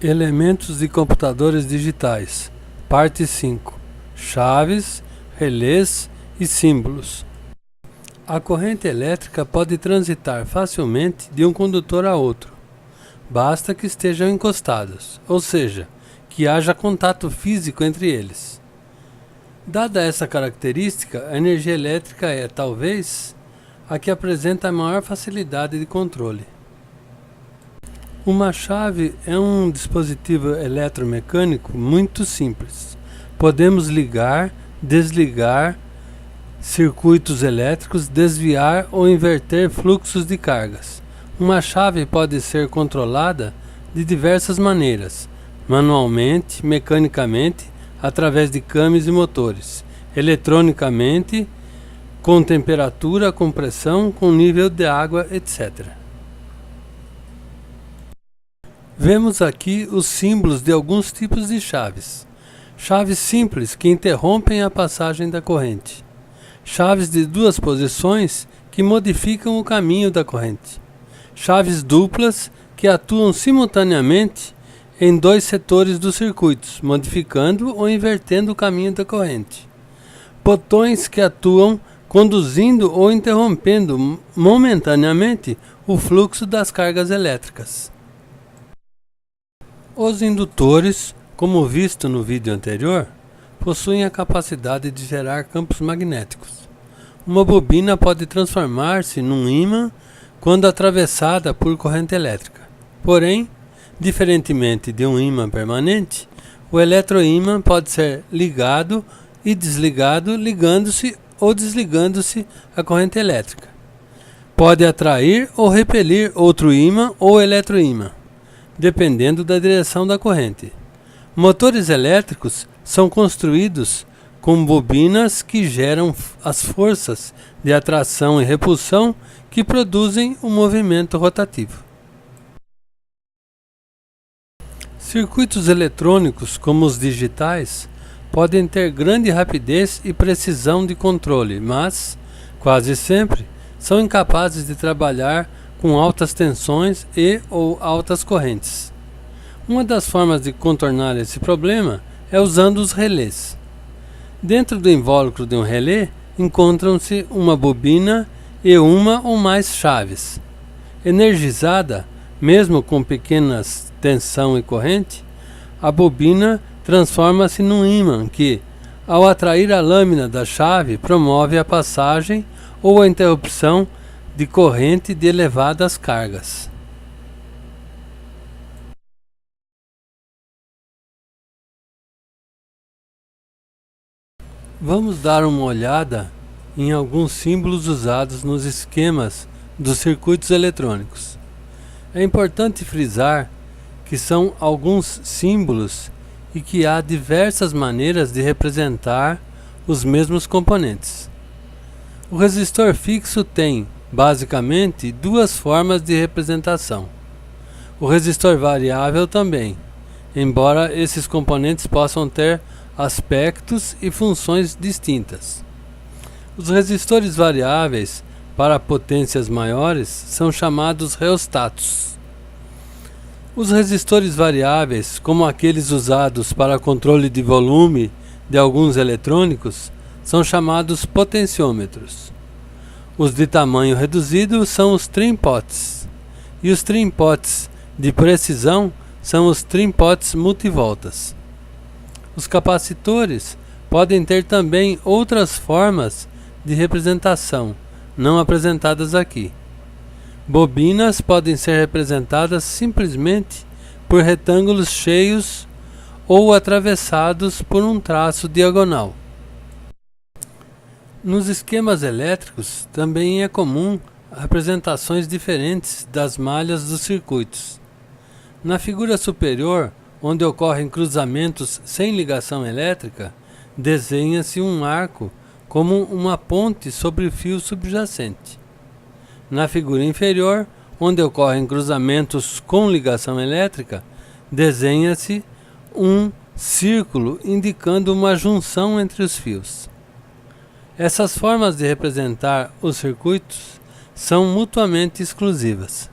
Elementos de computadores digitais. Parte 5. Chaves, relés e símbolos. A corrente elétrica pode transitar facilmente de um condutor a outro. Basta que estejam encostados, ou seja, que haja contato físico entre eles. Dada essa característica, a energia elétrica é, talvez, a que apresenta a maior facilidade de controle. Uma chave é um dispositivo eletromecânico muito simples. Podemos ligar, desligar circuitos elétricos, desviar ou inverter fluxos de cargas. Uma chave pode ser controlada de diversas maneiras: manualmente, mecanicamente, através de câmbios e motores, eletronicamente, com temperatura, com pressão, com nível de água, etc. Vemos aqui os símbolos de alguns tipos de chaves. Chaves simples que interrompem a passagem da corrente. Chaves de duas posições que modificam o caminho da corrente. Chaves duplas que atuam simultaneamente em dois setores dos circuitos, modificando ou invertendo o caminho da corrente. Botões que atuam conduzindo ou interrompendo momentaneamente o fluxo das cargas elétricas. Os indutores, como visto no vídeo anterior, possuem a capacidade de gerar campos magnéticos. Uma bobina pode transformar-se num ímã quando atravessada por corrente elétrica. Porém, diferentemente de um ímã permanente, o eletroímã pode ser ligado e desligado, ligando-se ou desligando-se à corrente elétrica. Pode atrair ou repelir outro ímã ou eletroímã, dependendo da direção da corrente. Motores elétricos são construídos com bobinas que geram as forças de atração e repulsão que produzem o movimento rotativo. Circuitos eletrônicos, como os digitais, podem ter grande rapidez e precisão de controle, mas, quase sempre, são incapazes de trabalhar com altas tensões ou altas correntes. Uma das formas de contornar esse problema é usando os relés. Dentro do invólucro de um relé encontram-se uma bobina e uma ou mais chaves. Energizada, mesmo com pequenas tensão e corrente, a bobina transforma-se num ímã que, ao atrair a lâmina da chave, promove a passagem ou a interrupção de corrente de elevadas cargas. Vamos dar uma olhada em alguns símbolos usados nos esquemas dos circuitos eletrônicos. É importante frisar que são alguns símbolos e que há diversas maneiras de representar os mesmos componentes. O resistor fixo tem, basicamente, duas formas de representação. O resistor variável também, embora esses componentes possam ter aspectos e funções distintas. Os resistores variáveis para potências maiores são chamados reostatos. Os resistores variáveis, como aqueles usados para controle de volume de alguns eletrônicos, são chamados potenciômetros. Os de tamanho reduzido são os trim-pots, e os trim-pots de precisão são os trim-pots multivoltas. Os capacitores podem ter também outras formas de representação, não apresentadas aqui. Bobinas podem ser representadas simplesmente por retângulos cheios ou atravessados por um traço diagonal. Nos esquemas elétricos também é comum representações diferentes das malhas dos circuitos. Na figura superior, onde ocorrem cruzamentos sem ligação elétrica, desenha-se um arco como uma ponte sobre o fio subjacente. Na figura inferior, onde ocorrem cruzamentos com ligação elétrica, desenha-se um círculo indicando uma junção entre os fios. Essas formas de representar os circuitos são mutuamente exclusivas.